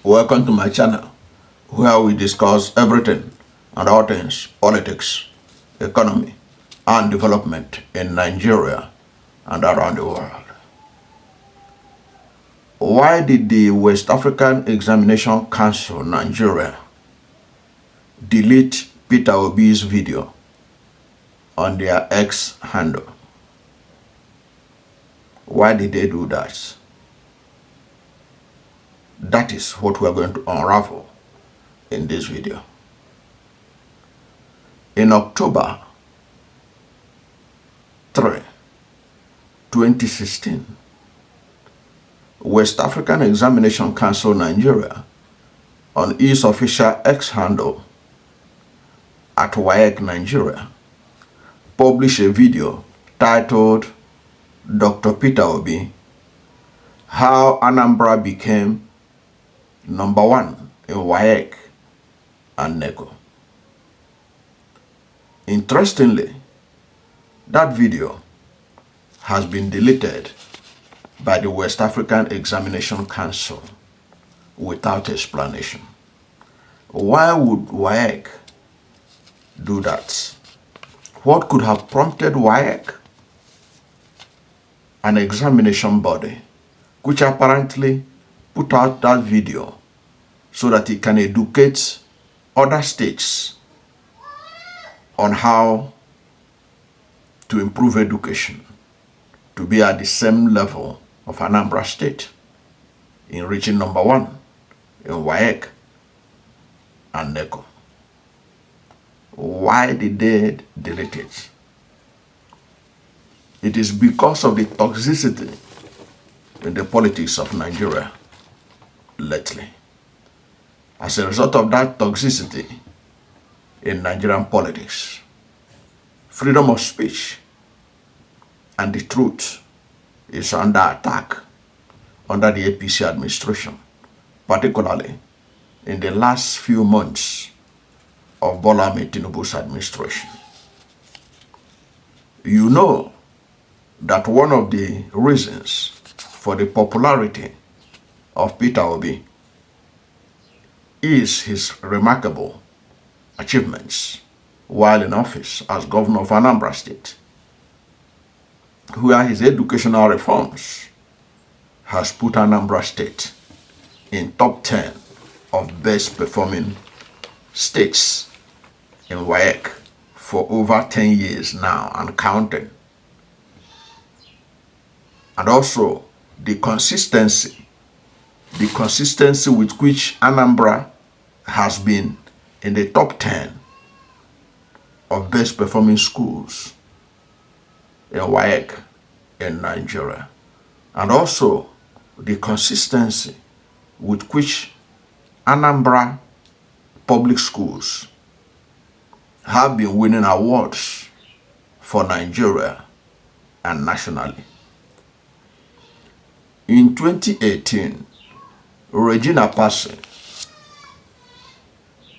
Welcome to my channel, where we discuss everything and all things politics, economy, and development in Nigeria and around the world. Why did the West African Examination Council Nigeria delete Peter Obi's video on their X handle? Why did they do that? That is what we are going to unravel in this video. In October 3, 2016, West African Examination Council Nigeria, on its official X handle at WAEC Nigeria, published a video titled Dr. Peter Obi, How Anambra Became Number 1 in WAEC and NECO. Interestingly, that video has been deleted by the West African Examination Council without explanation. Why would WAEC do that? What could have prompted WAEC, an examination body, which apparently put out that video so that it can educate other states on how to improve education to be at the same level of Anambra State in reaching number 1 in WAEC and NECO? Why did they delete it? It is because of the toxicity in the politics of Nigeria lately. As a result of that toxicity in Nigerian politics, freedom of speech and the truth is under attack under the APC administration, particularly in the last few months of Bola Ahmed Tinubu's administration. You know that one of the reasons for the popularity of Peter Obi is his remarkable achievements while in office as governor of Anambra State, where his educational reforms has put Anambra State in top 10 of best performing states in WAEC for over 10 years now and counting. And also the consistency with which Anambra has been in the top 10 of best performing schools in WAEC in Nigeria, and also the consistency with which Anambra public schools have been winning awards for Nigeria and nationally. In 2018, Regina Passy,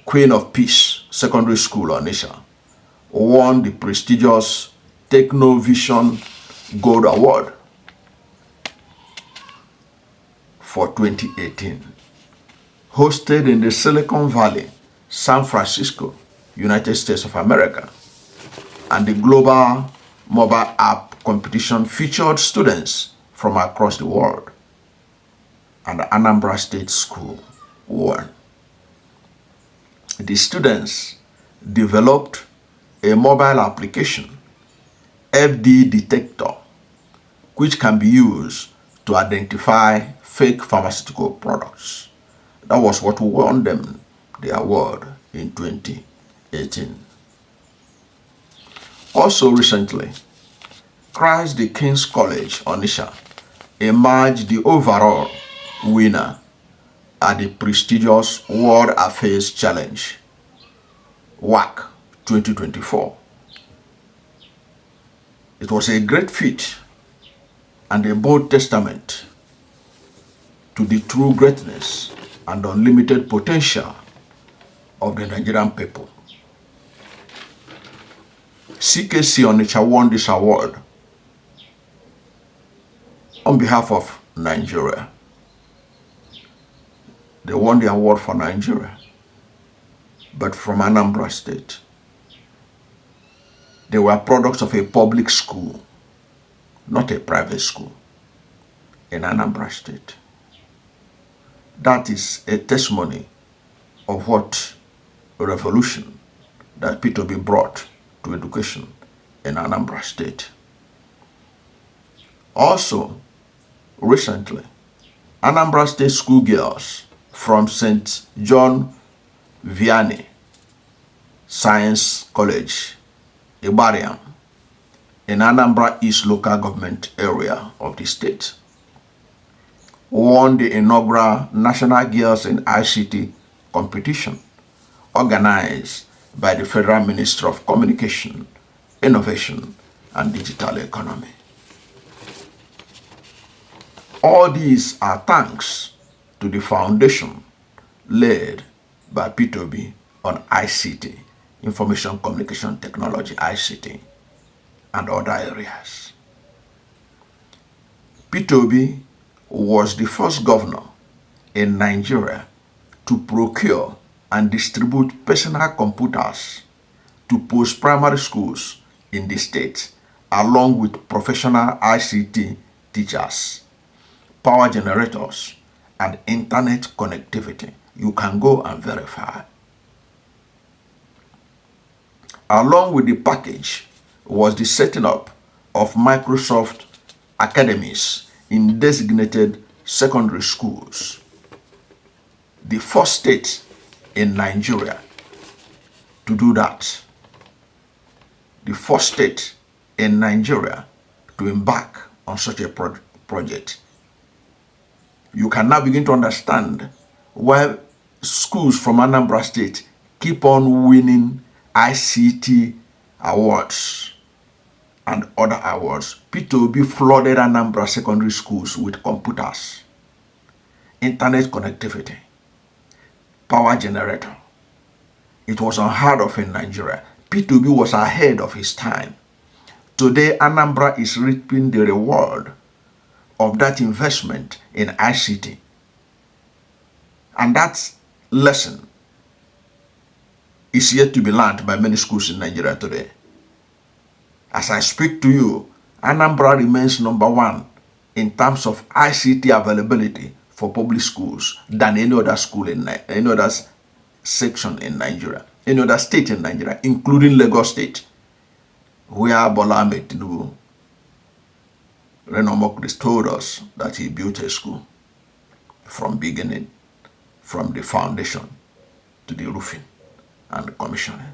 Queen of Peace Secondary School Onitsha, won the prestigious Technovision Gold Award for 2018, hosted in the Silicon Valley, San Francisco, United States of America, and the global mobile app competition featured students from across the world, and the Anambra State School won. The students developed a mobile application, FD Detector, which can be used to identify fake pharmaceutical products. That was what won them the award in 2018. Also recently, Christ the King's College, Onitsha, emerged the overall winner at the prestigious World Affairs Challenge, WAEC 2024. It was a great feat and a bold testament to the true greatness and unlimited potential of the Nigerian people. CKC Onitsha won this award on behalf of Nigeria. They won the award for Nigeria, but from Anambra State. They were products of a public school, not a private school, in Anambra State. That is a testimony of what a revolution that P2B brought to education in Anambra State. Also, recently, Anambra State schoolgirls from St. John Vianney Science College, Ibariam, in Anambra East local government area of the state, won the inaugural National Girls in ICT competition organized by the Federal Ministry of Communication, Innovation, and Digital Economy. All these are thanks to the foundation laid by P2B on ICT, Information Communication Technology, ICT, and other areas. P2B was the first governor in Nigeria to procure and distribute personal computers to post-primary schools in the state, along with professional ICT teachers, power generators, and internet connectivity. You can go and verify. Along with the package was the setting up of Microsoft academies in designated secondary schools. The first state in Nigeria to do that. The first state in Nigeria to embark on such a project. You can now begin to understand why schools from Anambra State keep on winning ICT awards and other awards. P2B flooded Anambra secondary schools with computers, internet connectivity, power generator. It was unheard of in Nigeria. P2B was ahead of his time. Today, Anambra is reaping the reward of that investment in ICT. And that lesson is yet to be learned by many schools in Nigeria today. As I speak to you, Anambra remains #1 in terms of ICT availability for public schools than any other school in any other section in Nigeria, any other state in Nigeria, including Lagos State, where Bola Ahmed Tinubu Renomokris told us that he built a school from beginning, from the foundation to the roofing and the commissioning.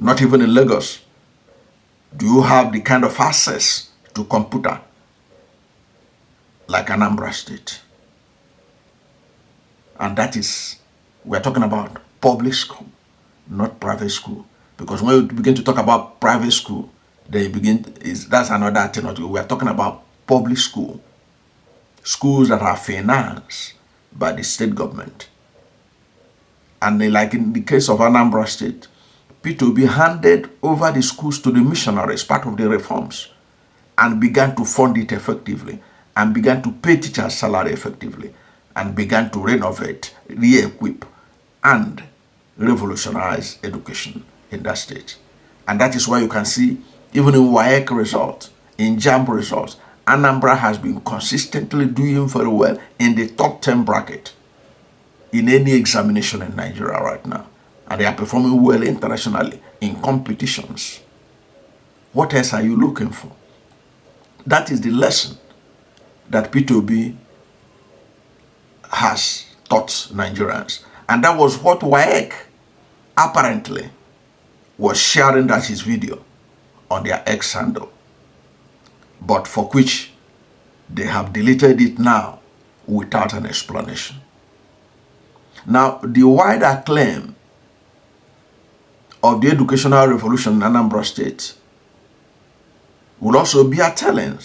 Not even in Lagos do you have the kind of access to computer like Anambra State. And that is, we're talking about public school, not private school. Because when you begin to talk about private school, then you begin, that's another alternative. We're talking about public school. Schools that are financed by the state government. And like in the case of Anambra State, P2B handed over the schools to the missionaries, part of the reforms, and began to fund it effectively, and began to pay teachers' salary effectively, and began to renovate, re-equip, and revolutionize education in that state. And that is why you can see, even in WAEC results, in JAMB results, Anambra has been consistently doing very well in the top 10 bracket in any examination in Nigeria right now. And they are performing well internationally in competitions. What else are you looking for? That is the lesson that P2B has taught Nigerians. And that was what WAEC apparently was sharing that his video on their X handle, but for which they have deleted it now without an explanation. Now, the wider claim of the educational revolution in Anambra State will also be a telling.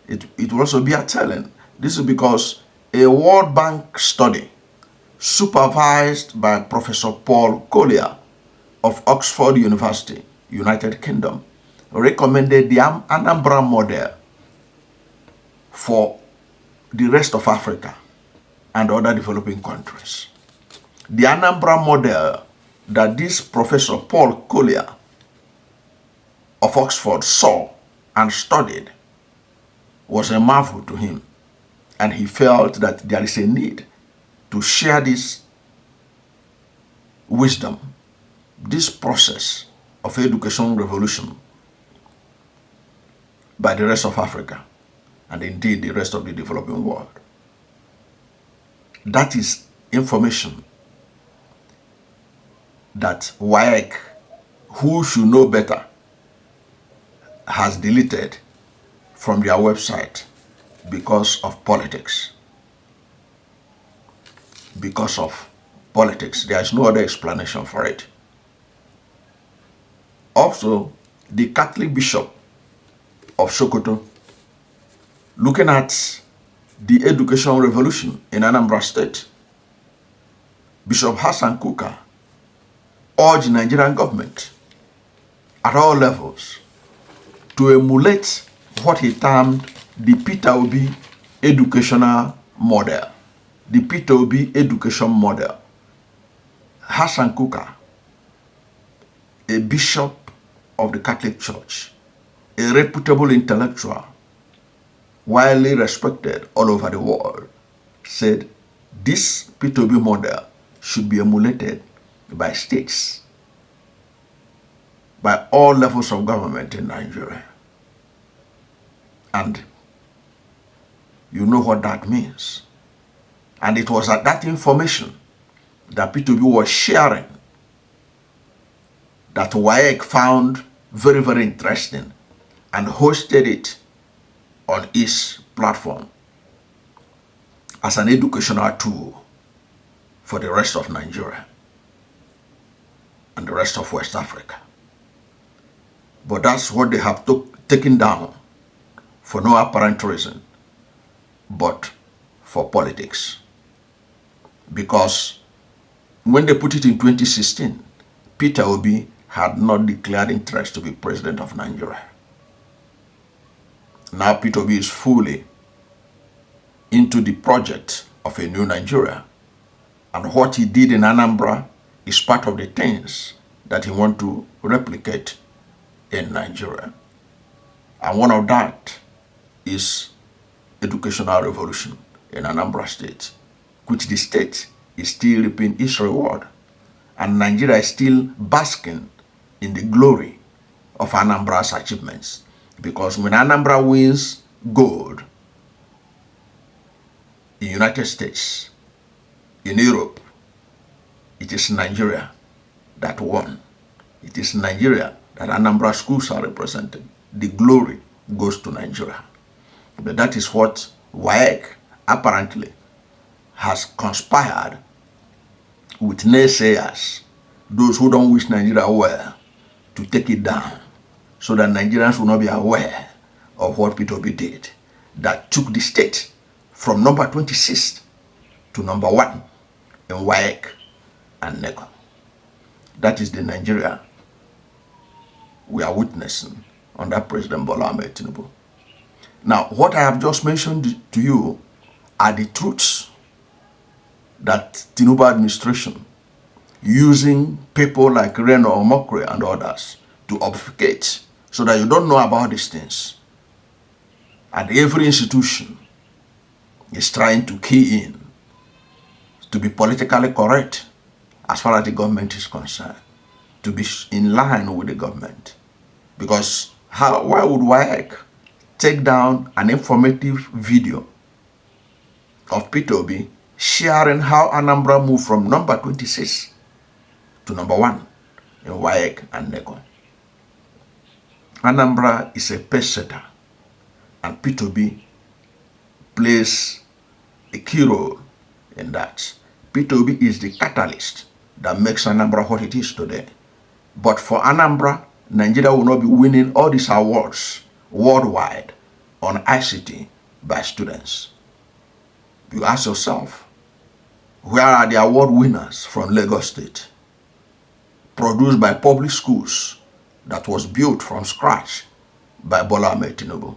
It will also be a telling. This is because a World Bank study supervised by Professor Paul Collier of Oxford University, United Kingdom, recommended the Anambra model for the rest of Africa and other developing countries. The Anambra model that this Professor Paul Collier of Oxford saw and studied was a marvel to him, and he felt that there is a need to share this wisdom, this process of education revolution by the rest of Africa and indeed the rest of the developing world. That is information that WAEC, who should know better, has deleted from their website because of politics. Because of politics. There is no other explanation for it. Also, the Catholic Bishop of Sokoto, looking at the education revolution in Anambra State, Bishop Hassan Kuka urged the Nigerian government at all levels to emulate what he termed the Peter Obi educational model. The Peter Obi education model. Hassan Kuka, a bishop of the Catholic Church, a reputable intellectual, widely respected all over the world, said this Peter Obi model should be emulated by states, by all levels of government in Nigeria. And you know what that means. And it was at that information that Peter Obi was sharing that WAEC found very, very interesting and hosted it on its platform as an educational tool for the rest of Nigeria and the rest of West Africa. But that's what they have taken down for no apparent reason but for politics. Because when they put it in 2016, Peter Obi had not declared interest to be president of Nigeria. Now Peter Obi is fully into the project of a new Nigeria. And what he did in Anambra is part of the things that he wants to replicate in Nigeria. And one of that is educational revolution in Anambra State, which the state is still reaping its reward. And Nigeria is still basking in the glory of Anambra's achievements. Because when Anambra wins gold in the United States, in Europe, it is Nigeria that won. It is Nigeria that Anambra schools are represented. The glory goes to Nigeria. But that is what WAEC apparently has conspired with naysayers, those who don't wish Nigeria well, to take it down so that Nigerians will not be aware of what Peter Obi did that took the state from number 26 to number 1 in WAEC and NECO. That is the Nigeria we are witnessing under President Bola Ahmed Tinubu. Now, what I have just mentioned to you are the truths that Tinubu administration, using people like Reno Omokre and others to obfuscate so that you don't know about these things. And every institution is trying to key in to be politically correct as far as the government is concerned, to be in line with the government. Because why would WAEC take down an informative video of Peter Obi sharing how Anambra moved from number 26 to number 1 in WAEC and NECO? Anambra is a pace setter, and Peter Obi plays a key role in that. Peter Obi is the catalyst that makes Anambra what it is today. But for Anambra, Nigeria will not be winning all these awards worldwide on ICT by students. You ask yourself, where are the award winners from Lagos State, produced by public schools that was built from scratch by Bola Ahmed Tinubu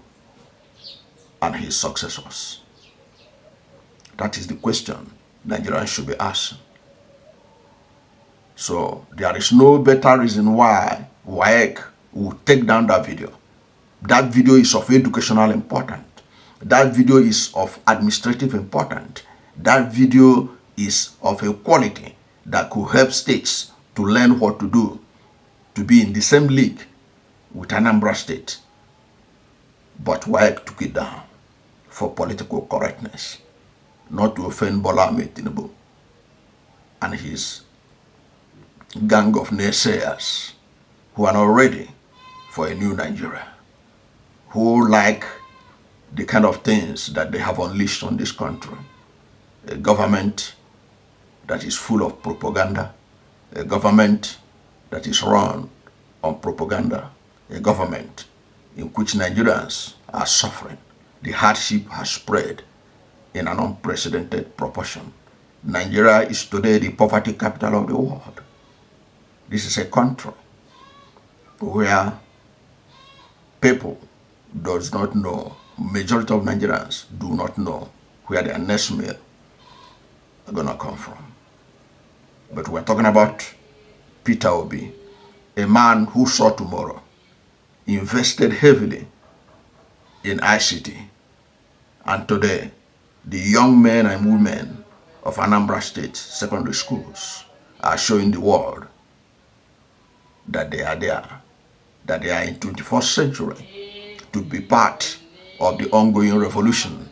and his successors? That is the question Nigerians should be asking. So there is no better reason why WAEC will take down that video. That video is of educational importance. That video is of administrative importance. That video is of a quality that could help states to learn what to do, to be in the same league with Anambra State. But WAEC took it down for political correctness, not to offend Bola Ahmed Tinubu and his gang of naysayers who are not ready for a new Nigeria, who like the kind of things that they have unleashed on this country. A government that is full of propaganda, a government that is run on propaganda, a government in which Nigerians are suffering. The hardship has spread in an unprecedented proportion. Nigeria is today the poverty capital of the world. This is a country where people does not know, majority of Nigerians do not know where their next meal are gonna come from. But we're talking about Peter Obi, a man who saw tomorrow, invested heavily in ICT, and today the young men and women of Anambra State secondary schools are showing the world that they are there, that they are in 21st century to be part of the ongoing revolution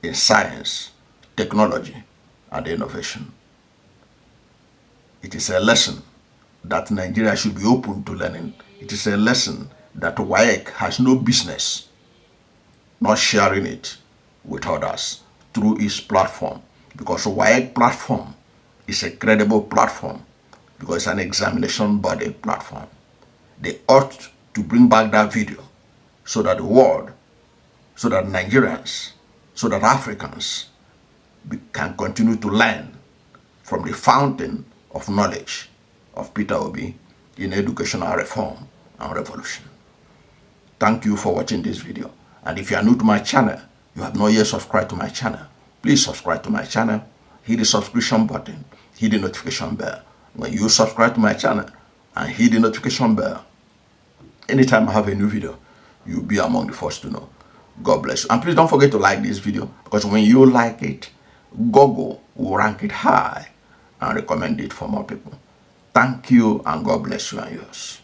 in science, technology, and innovation. It is a lesson that Nigeria should be open to learning. It is a lesson that WAEC has no business not sharing it with others through its platform, because WAEC platform is a credible platform, because it's an examination body platform. They ought to bring back that video so that the world, so that Nigerians, so that Africans can continue to learn from the fountain of knowledge of Peter Obi in educational reform and revolution. Thank you for watching this video. And if you are new to my channel, you have not yet subscribed to my channel, please subscribe to my channel, hit the subscription button, hit the notification bell. When you subscribe to my channel and hit the notification bell, anytime I have a new video, you'll be among the first to know. God bless you. And please don't forget to like this video, because when you like it, Google will rank it high and recommend it for more people. Thank you, and God bless you and yours.